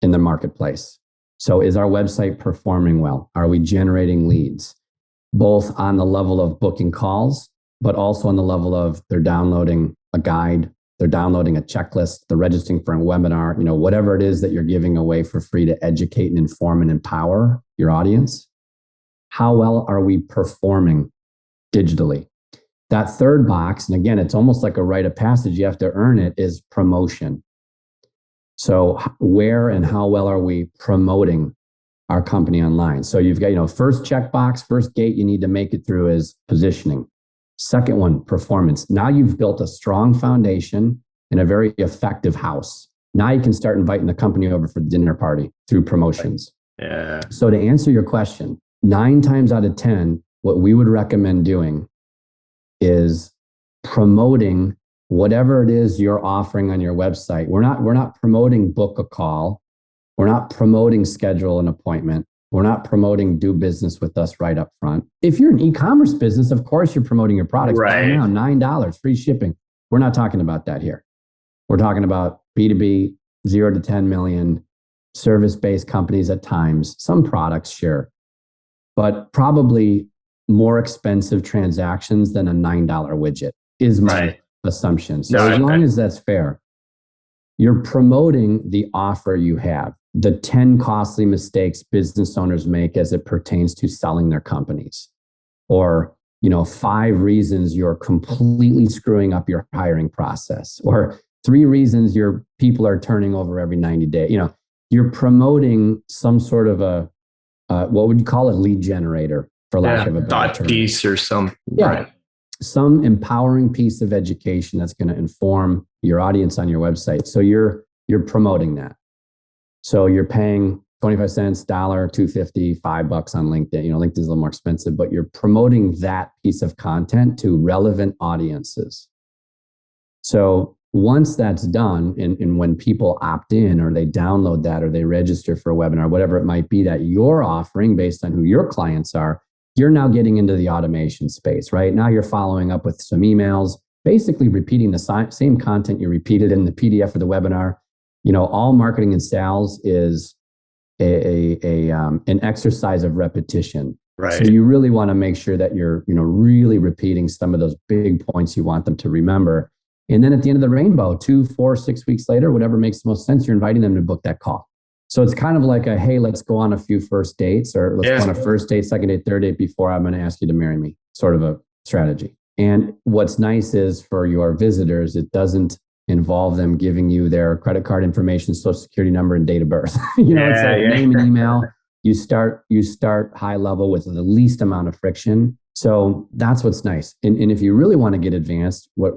in the marketplace? So is our website performing well? Are we generating leads? Both on the level of booking calls, but also on the level of they're downloading a guide, they're downloading a checklist, they're registering for a webinar, whatever it is that you're giving away for free to educate and inform and empower your audience. How well are we performing digitally? That third box, and again, it's almost like a rite of passage, you have to earn it, is promotion. So where and how well are we promoting our company online? So you've got, first checkbox, first gate you need to make it through is positioning. Second one, performance. Now you've built a strong foundation and a very effective house. Now you can start inviting the company over for the dinner party through promotions. Yeah. So to answer your question, 9 times out of 10, what we would recommend doing is promoting whatever it is you're offering on your website. We're not promoting book a call. We're not promoting schedule an appointment. We're not promoting do business with us right up front. If you're an e-commerce business, of course you're promoting your products. Right now, $9, free shipping. We're not talking about that here. We're talking about B2B, 0 to 10 million, service-based companies at times, some products, sure, but probably more expensive transactions than a $9 widget is my assumption. So as long as that's fair, you're promoting the offer you have, the 10 costly mistakes business owners make as it pertains to selling their companies, or 5 reasons you're completely screwing up your hiring process, or 3 reasons your people are turning over every 90 days. You're promoting some sort of a what would you call it, lead generator, for lack of a better thought term. piece or some some empowering piece of education that's going to inform your audience on your website. So you're promoting that. So you're paying 25 cents, $1, $2.50, $5 on LinkedIn. LinkedIn's a little more expensive, but you're promoting that piece of content to relevant audiences. So once that's done, and when people opt in or they download that or they register for a webinar, whatever it might be that you're offering based on who your clients are, you're now getting into the automation space, right? Now you're following up with some emails, basically repeating the same content you repeated in the PDF of the webinar. All marketing and sales is an exercise of repetition. Right. So you really want to make sure that you're, really repeating some of those big points you want them to remember. And then at the end of the rainbow, 2, 4, 6 weeks later, whatever makes the most sense, you're inviting them to book that call. So it's kind of like a, hey, let's go on a few first dates, or let's go on a first date, second date, third date before I'm going to ask you to marry me, sort of a strategy. And what's nice is for your visitors, it doesn't involve them giving you their credit card information, social security number, and date of birth. It's like name and email. You start high level with the least amount of friction. So that's what's nice. And if you really want to get advanced, what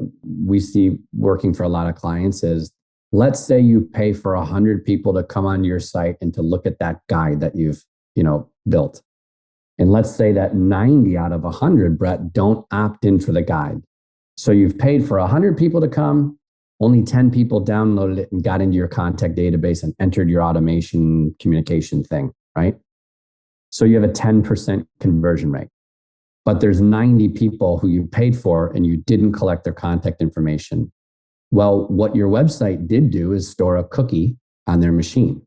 we see working for a lot of clients is, let's say you pay for 100 people to come on your site and to look at that guide that you've, built. And let's say that 90 out of 100, Brett, don't opt in for the guide. So you've paid for 100 people to come, only 10 people downloaded it and got into your contact database and entered your automation communication thing, right? So you have a 10% conversion rate. But there's 90 people who you paid for and you didn't collect their contact information. Well, what your website did do is store a cookie on their machine.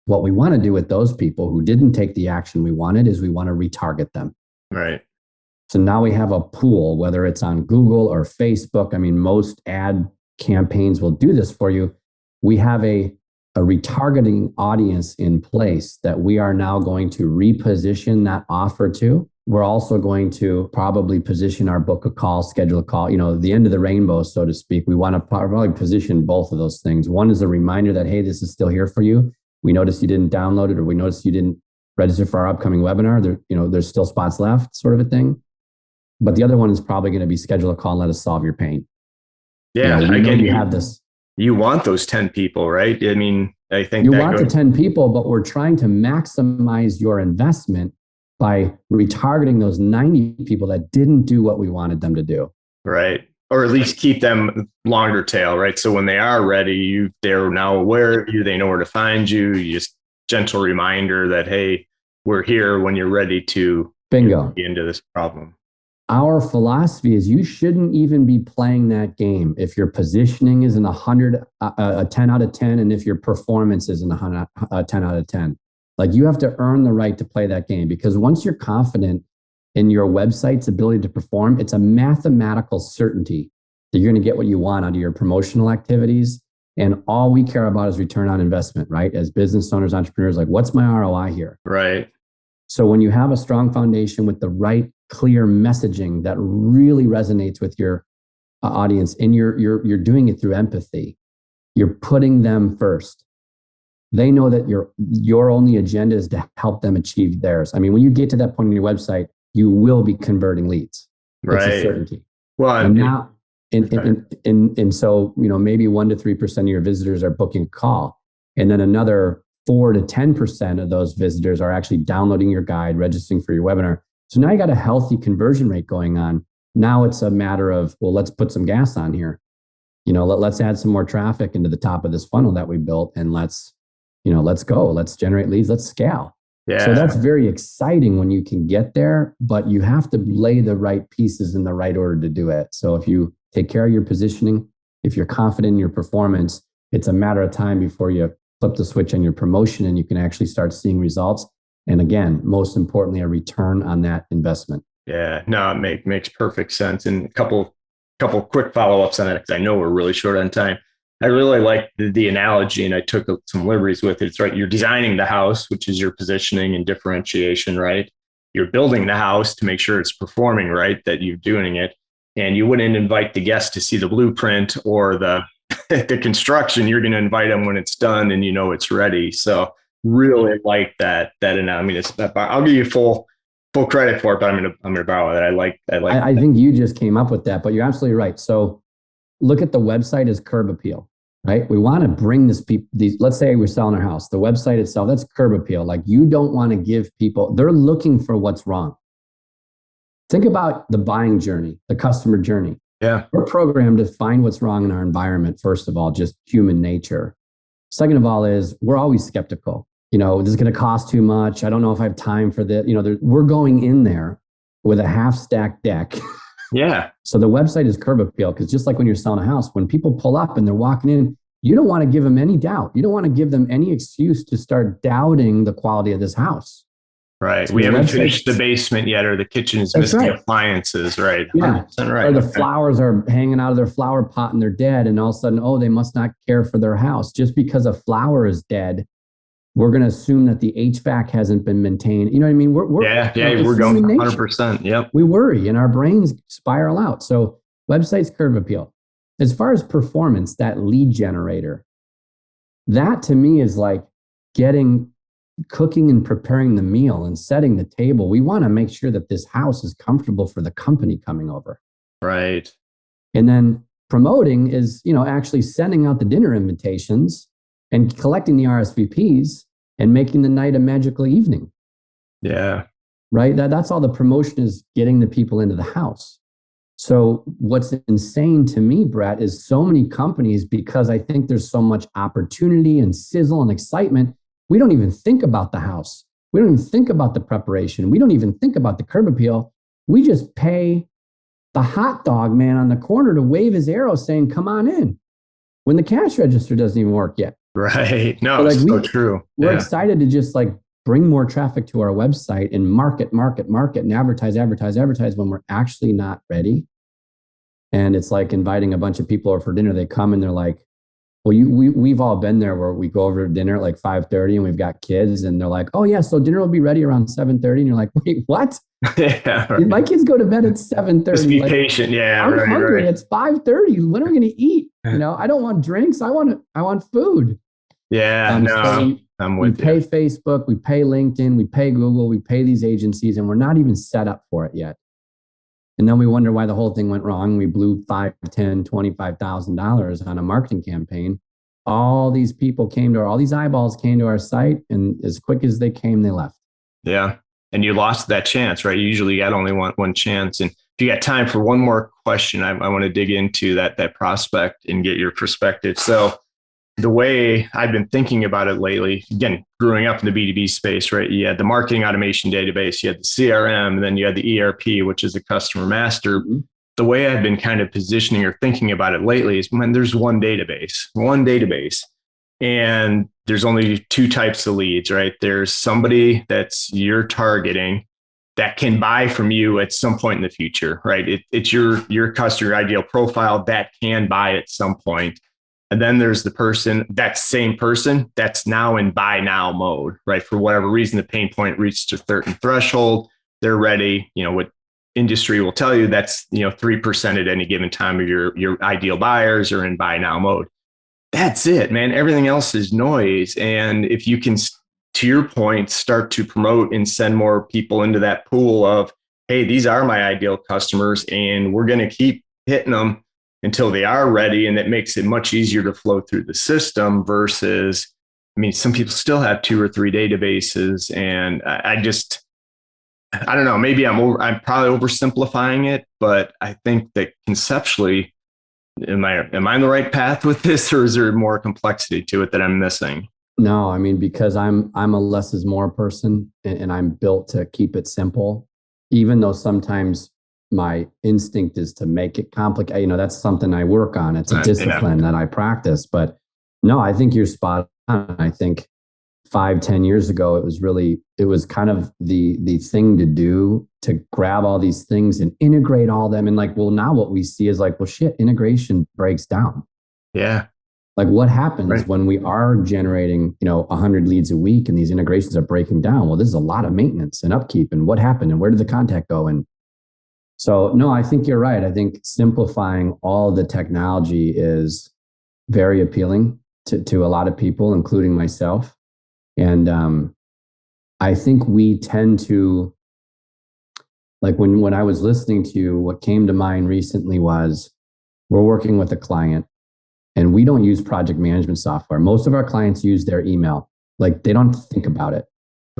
What we want to do with those people who didn't take the action we wanted is we want to retarget them. Right. So now we have a pool, whether it's on Google or Facebook. I mean, most ad campaigns will do this for you. We have a retargeting audience in place that we are now going to reposition that offer to. We're also going to probably position our book a call, schedule a call, the end of the rainbow, so to speak. We want to probably position both of those things. One is a reminder that, hey, this is still here for you. We noticed you didn't download it, or we noticed you didn't register for our upcoming webinar. There's still spots left, sort of a thing. But the other one is probably going to be schedule a call and let us solve your pain. Yeah, again, you have this. You want those 10 people, right? I mean, I think you want the 10 people, but we're trying to maximize your investment by retargeting those 90 people that didn't do what we wanted them to do. Right. Or at least keep them longer tail, right? So when they are ready, they're now aware of you, they know where to find you. You just gentle reminder that, hey, we're here when you're ready to Bingo. get into this problem. Our philosophy is you shouldn't even be playing that game if your positioning is in a 10 out of 10, and if your performance is in a 10 out of 10. Like, you have to earn the right to play that game, because once you're confident in your website's ability to perform, it's a mathematical certainty that you're going to get what you want out of your promotional activities. And all we care about is return on investment, right? As business owners, entrepreneurs, like, what's my ROI here? Right. So when you have a strong foundation with the right clear messaging that really resonates with your audience, and you're doing it through empathy, you're putting them first. They know that your only agenda is to help them achieve theirs. I mean, when you get to that point on your website, you will be converting leads. Right. It's a certainty. Well, and now, and so, maybe 1 to 3% of your visitors are booking a call, and then another 4 to 10% of those visitors are actually downloading your guide, registering for your webinar. So now you got a healthy conversion rate going on. Now it's a matter of, well, let's put some gas on here. Let's add some more traffic into the top of this funnel that we built, and let's go. Let's generate leads. Let's scale. Yeah. So that's very exciting when you can get there, but you have to lay the right pieces in the right order to do it. So if you take care of your positioning, if you're confident in your performance, it's a matter of time before you flip the switch on your promotion and you can actually start seeing results. And again, most importantly, a return on that investment. Yeah, no, it makes perfect sense. And a couple quick follow-ups on that, because I know we're really short on time. I really like the analogy, and I took some liberties with it. It's right. You're designing the house, which is your positioning and differentiation, right? You're building the house to make sure it's performing right, that you're doing it. And you wouldn't invite the guest to see the blueprint or the construction. You're going to invite them when it's done and it's ready. So really like that. And I mean, I'll give you full credit for it, but I'm going to borrow it. I think you just came up with that, but you're absolutely right. So look at the website as curb appeal, right? We want to bring let's say we're selling our house. The website itself, that's curb appeal. Like, you don't want to give people, they're looking for what's wrong. Think about the buying journey, the customer journey. Yeah. We're programmed to find what's wrong in our environment. First of all, just human nature. Second of all is we're always skeptical. This is going to cost too much. I don't know if I have time for this. We're going in there with a half-stacked deck. Yeah. So the website is curb appeal, because just like when you're selling a house, when people pull up and they're walking in, you don't want to give them any doubt. You don't want to give them any excuse to start doubting the quality of this house. Right. So we haven't finished the basement yet, or the kitchen is missing appliances. Right. Yeah. Right. Or the flowers are hanging out of their flower pot and they're dead. And all of a sudden, they must not care for their house. Just because a flower is dead, we're going to assume that the HVAC hasn't been maintained. You know what I mean? We're going 100%. Yep. We worry and our brains spiral out. So website's curb appeal. As far as performance, that lead generator, that to me is like cooking and preparing the meal and setting the table. We want to make sure that this house is comfortable for the company coming over. Right. And then promoting is, actually sending out the dinner invitations and collecting the RSVPs and making the night a magical evening. Yeah. Right? That's all the promotion is, getting the people into the house. So what's insane to me, Brett, is so many companies, because I think there's so much opportunity and sizzle and excitement, we don't even think about the house. We don't even think about the preparation. We don't even think about the curb appeal. We just pay the hot dog man on the corner to wave his arrow saying, come on in, when the cash register doesn't even work yet. Right. No, it's so true. We're excited to just bring more traffic to our website and market and advertise when we're actually not ready. And it's like inviting a bunch of people over for dinner. They come and they're like, well, we've all been there where we go over to dinner at like 5:30 and we've got kids and they're like, oh yeah, so dinner will be ready around 7:30. And you're like, wait, what? Yeah, right. My kids go to bed at 7:30. Just be patient. Yeah. I'm hungry. Right. It's 5:30. When are we going to eat? I don't want drinks. I want food. Yeah. I'm with you. We pay Facebook, we pay LinkedIn, we pay Google, we pay these agencies, and we're not even set up for it yet. And then we wonder why the whole thing went wrong. We blew $5,000, $10,000, $25,000 on a marketing campaign. All these people all these eyeballs came to our site, and as quick as they came, they left. Yeah. and you lost that chance, right? You usually got only one chance. And if you got time for one more question, I want to dig into that prospect and get your perspective. So the way I've been thinking about it lately, again, growing up in the B2B space, right? You had the marketing automation database, you had the CRM, and then you had the ERP, which is the customer master. Mm-hmm. The way I've been kind of positioning or thinking about it lately is when there's one database, and there's only two types of leads, right? There's somebody that's you're targeting that can buy from you at some point in the future, right? It's your customer ideal profile that can buy at some point. And then there's the person, that same person that's now in buy now mode, right? For whatever reason, the pain point reached a certain threshold, they're ready. What industry will tell you that's 3% at any given time of your ideal buyers are in buy now mode. That's it, man. Everything else is noise. And if you can, to your point, start to promote and send more people into that pool of, hey, these are my ideal customers, and we're going to keep hitting them until they are ready. And that makes it much easier to flow through the system versus, some people still have 2 or 3 databases. And I don't know, maybe I'm probably oversimplifying it, but I think that conceptually, am I on the right path with this, or is there more complexity to it that I'm missing? No, because I'm a less is more person, and I'm built to keep it simple, even though sometimes my instinct is to make it complicated. That's something I work on. It's a discipline that I practice. But no, I think you're spot on. I think 5-10 years ago, it was kind of the thing to do, to grab all these things and integrate all them. And now what we see is integration breaks down. Yeah. What happens when we are generating, 100 leads a week and these integrations are breaking down? Well, this is a lot of maintenance and upkeep, and what happened and where did the contact go? And so, no, I think you're right. I think simplifying all the technology is very appealing to a lot of people, including myself. And I think we tend to, when I was listening to you, what came to mind recently was we're working with a client and we don't use project management software. Most of our clients use their email. They don't think about it.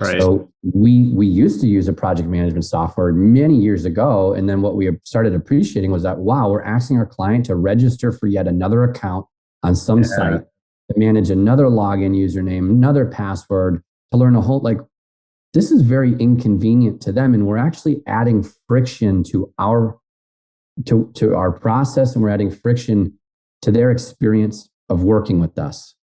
Right. So we used to use a project management software many years ago. And then what we started appreciating was that, wow, we're asking our client to register for yet another account on some site, to manage another login username, another password, to learn a whole, this is very inconvenient to them. And we're actually adding friction to our process, and we're adding friction to their experience of working with us.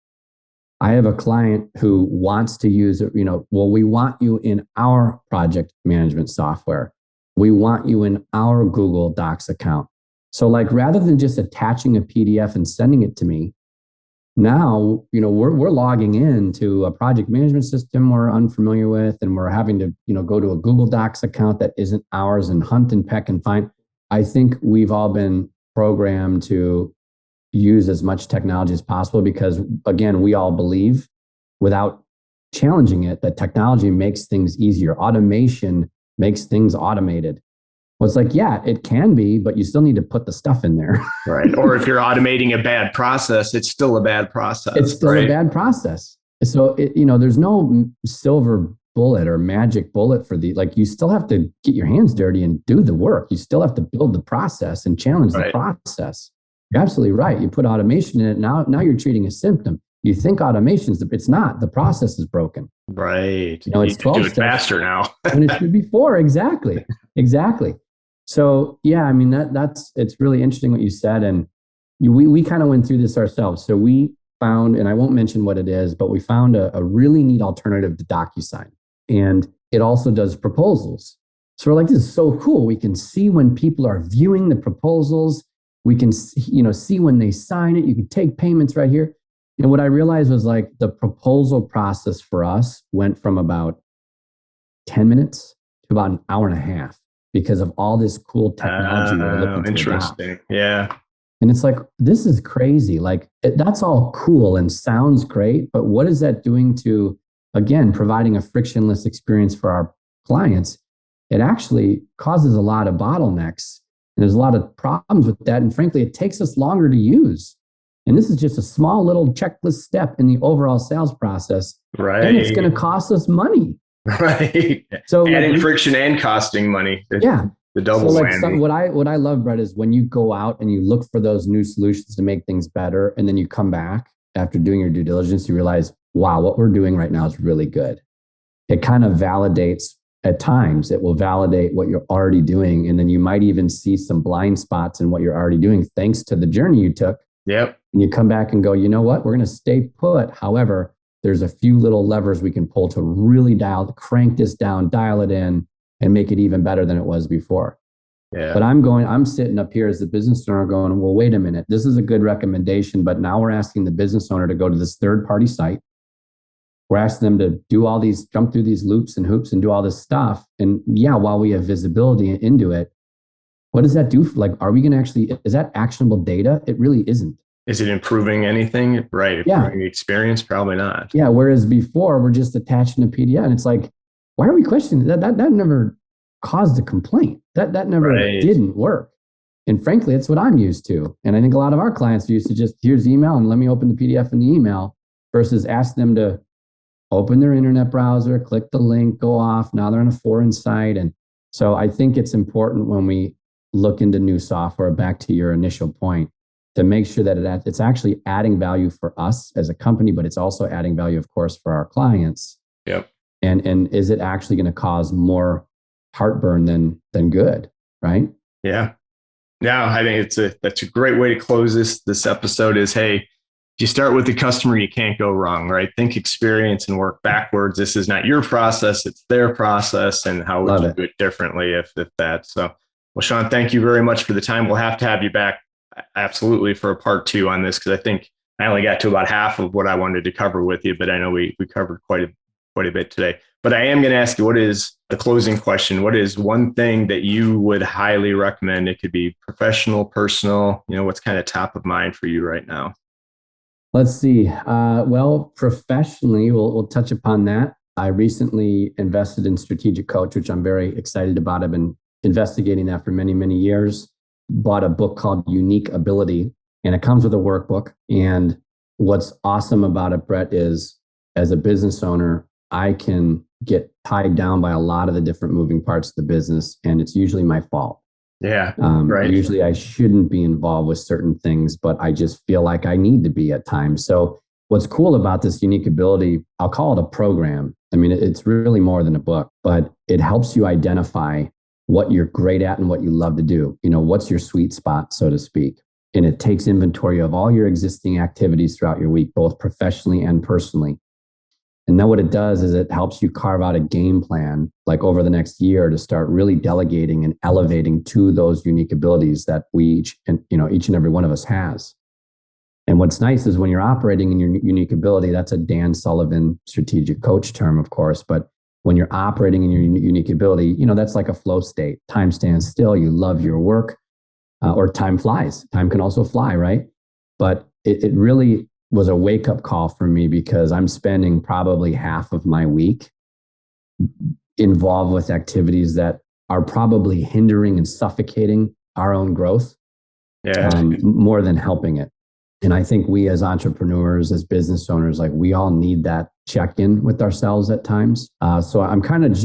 I have a client who wants to use it, we want you in our project management software. We want you in our Google Docs account. So rather than just attaching a PDF and sending it to me, now, we're logging into a project management system we're unfamiliar with, and we're having to, go to a Google Docs account that isn't ours and hunt and peck and find. I think we've all been programmed to use as much technology as possible because, again, we all believe, without challenging it, that technology makes things easier. Automation makes things automated. Well, it's it can be, but you still need to put the stuff in there. Right. Or if you're automating a bad process, it's still a bad process. It's still a bad process. So, there's no silver bullet or magic bullet for you still have to get your hands dirty and do the work. You still have to build the process and challenge the process. You're absolutely right. You put automation in it. Now you're treating a symptom. You think automation's it's not. The process is broken. Right. It's 12 do it faster now. when it should be 4. Exactly. So yeah, it's really interesting what you said. And we kind of went through this ourselves. So we found, and I won't mention what it is, but we found a really neat alternative to DocuSign. And it also does proposals. So we're this is so cool. We can see when people are viewing the proposals. We can, see when they sign it. You can take payments right here. And what I realized was the proposal process for us went from about 10 minutes to about an hour and a half because of all this cool technology. Interesting. Yeah. And it's this is crazy. That's all cool and sounds great, but what is that doing to, again, providing a frictionless experience for our clients? It actually causes a lot of bottlenecks. And there's a lot of problems with that. And frankly, it takes us longer to use. And this is just a small little checklist step in the overall sales process. Right. And it's going to cost us money. Right. So adding friction and costing money. Yeah. The double So whammy. what I love, Brett, is when you go out and you look for those new solutions to make things better, and then you come back after doing your due diligence, you realize, wow, what we're doing right now is really good. It kind of validates, at times, it will validate what you're already doing. And then you might even see some blind spots in what you're already doing, thanks to the journey you took. Yep. And you come back and go, you know what? We're going to stay put. However, there's a few little levers we can pull to really crank this down, dial it in, and make it even better than it was before. Yeah. But I'm sitting up here as the business owner going, well, wait a minute. This is a good recommendation, but now we're asking the business owner to go to this third-party site. We're asking them to jump through these loops and hoops and do all this stuff. And yeah, while we have visibility into it, what does that do? Are we going to actually, is that actionable data? It really isn't. Is it improving anything? Right. Improving the experience? Probably not. Yeah. Whereas before we're just attaching a PDF, and it's like, why are we questioning that? That never caused a complaint. That never didn't work. And frankly, it's what I'm used to. And I think a lot of our clients are used to just, here's the email and let me open the PDF in the email, versus ask them to open their internet browser, click the link, go off. Now they're on a foreign site. And so I think it's important when we look into new software, back to your initial point, to make sure that it's actually adding value for us as a company, but it's also adding value, of course, for our clients. Yep. And is it actually going to cause more heartburn than good, right? Yeah. Yeah, I think that's a great way to close this episode is, hey, if you start with the customer, you can't go wrong, right? Think experience and work backwards. This is not your process, it's their process, and how would you do it differently if that. So, well, Sean, thank you very much for the time. We'll have to have you back absolutely for a part 2 on this, because I think I only got to about half of what I wanted to cover with you, but I know we covered quite a bit today. But I am going to ask you, what is the closing question? What is one thing that you would highly recommend? It could be professional, personal, what's kind of top of mind for you right now? Let's see. Well, professionally, we'll touch upon that. I recently invested in Strategic Coach, which I'm very excited about. I've been investigating that for many, many years. Bought a book called Unique Ability, and it comes with a workbook. And what's awesome about it, Brett, is as a business owner, I can get tied down by a lot of the different moving parts of the business, and it's usually my fault. Yeah, right. Usually I shouldn't be involved with certain things, but I just feel like I need to be at times. So what's cool about this Unique Ability, I'll call it a program. I mean, it's really more than a book, but it helps you identify what you're great at and what you love to do. What's your sweet spot, so to speak. And it takes inventory of all your existing activities throughout your week, both professionally and personally. And then what it does is it helps you carve out a game plan, like over the next year, to start really delegating and elevating to those unique abilities that each and every one of us has. And what's nice is when you're operating in your unique ability, that's a Dan Sullivan strategic coach term, of course, but when you're operating in your unique ability, that's like a flow state. Time stands still. You love your work, or time flies. Time can also fly, right? But it really was a wake-up call for me, because I'm spending probably half of my week involved with activities that are probably hindering and suffocating our own growth, more than helping it. And I think we as entrepreneurs, as business owners, we all need that check-in with ourselves at times. So I'm kind of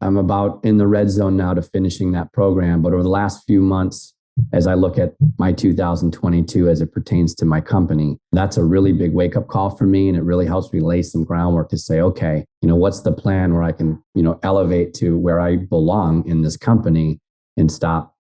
I'm about in the red zone now to finishing that program. But over the last few months, as I look at my 2022 as it pertains to my company, that's a really big wake-up call for me. And it really helps me lay some groundwork to say, okay, what's the plan where I can, elevate to where I belong in this company and stop,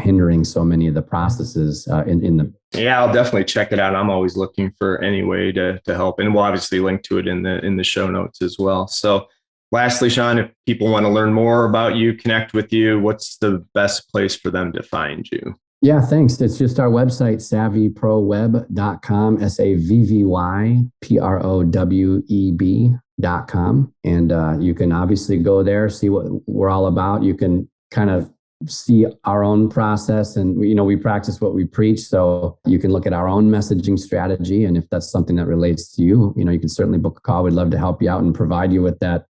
hindering so many of the processes in the. Yeah, I'll definitely check it out. I'm always looking for any way to help. And we'll obviously link to it in the show notes as well. So lastly, Sean, if people want to learn more about you, connect with you, what's the best place for them to find you? Yeah, thanks. It's just our website, savvyproweb.com, savvyproweb.com. And you can obviously go there, see what we're all about. You can kind of see our own process, and we practice what we preach. So you can look at our own messaging strategy. And if that's something that relates to you, you can certainly book a call. We'd love to help you out and provide you with that.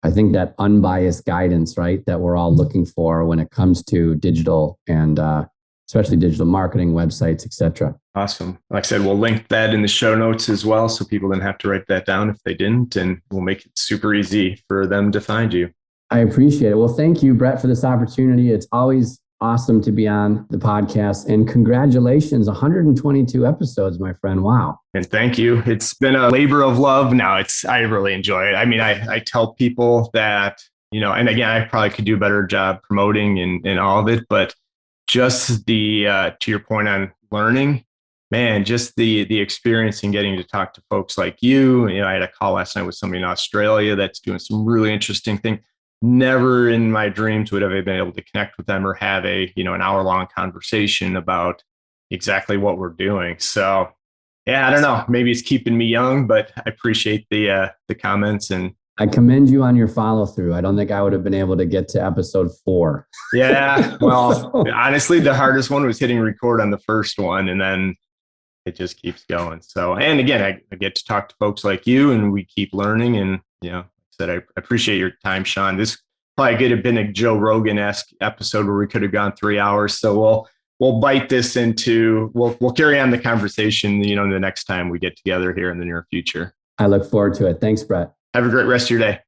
I think that unbiased guidance, right, that we're all looking for when it comes to digital. And especially digital marketing, websites, etc. Awesome. Like I said, we'll link that in the show notes as well, so people didn't have to write that down if they didn't, and we'll make it super easy for them to find you. I appreciate it. Well, thank you, Brett, for this opportunity. It's always awesome to be on the podcast, and congratulations, 122 episodes, my friend. Wow. And thank you. It's been a labor of love. Now I really enjoy it. I mean, I tell people that, and again, I probably could do a better job promoting and all of it, but just the, to your point on learning, man, just the experience and getting to talk to folks like you. I had a call last night with somebody in Australia that's doing some really interesting things. Never in my dreams would have I been able to connect with them or have an hour-long conversation about exactly what we're doing. So yeah, I don't know. Maybe it's keeping me young, but I appreciate the comments, and I commend you on your follow through. I don't think I would have been able to get to episode 4. Yeah. Well, honestly, the hardest one was hitting record on the first one, and then it just keeps going. So, and again, I get to talk to folks like you, and we keep learning. And I appreciate your time, Sean. This probably could have been a Joe Rogan-esque episode where we could have gone 3 hours. So we'll bite this into, we'll carry on the conversation, the next time we get together here in the near future. I look forward to it. Thanks, Brett. Have a great rest of your day.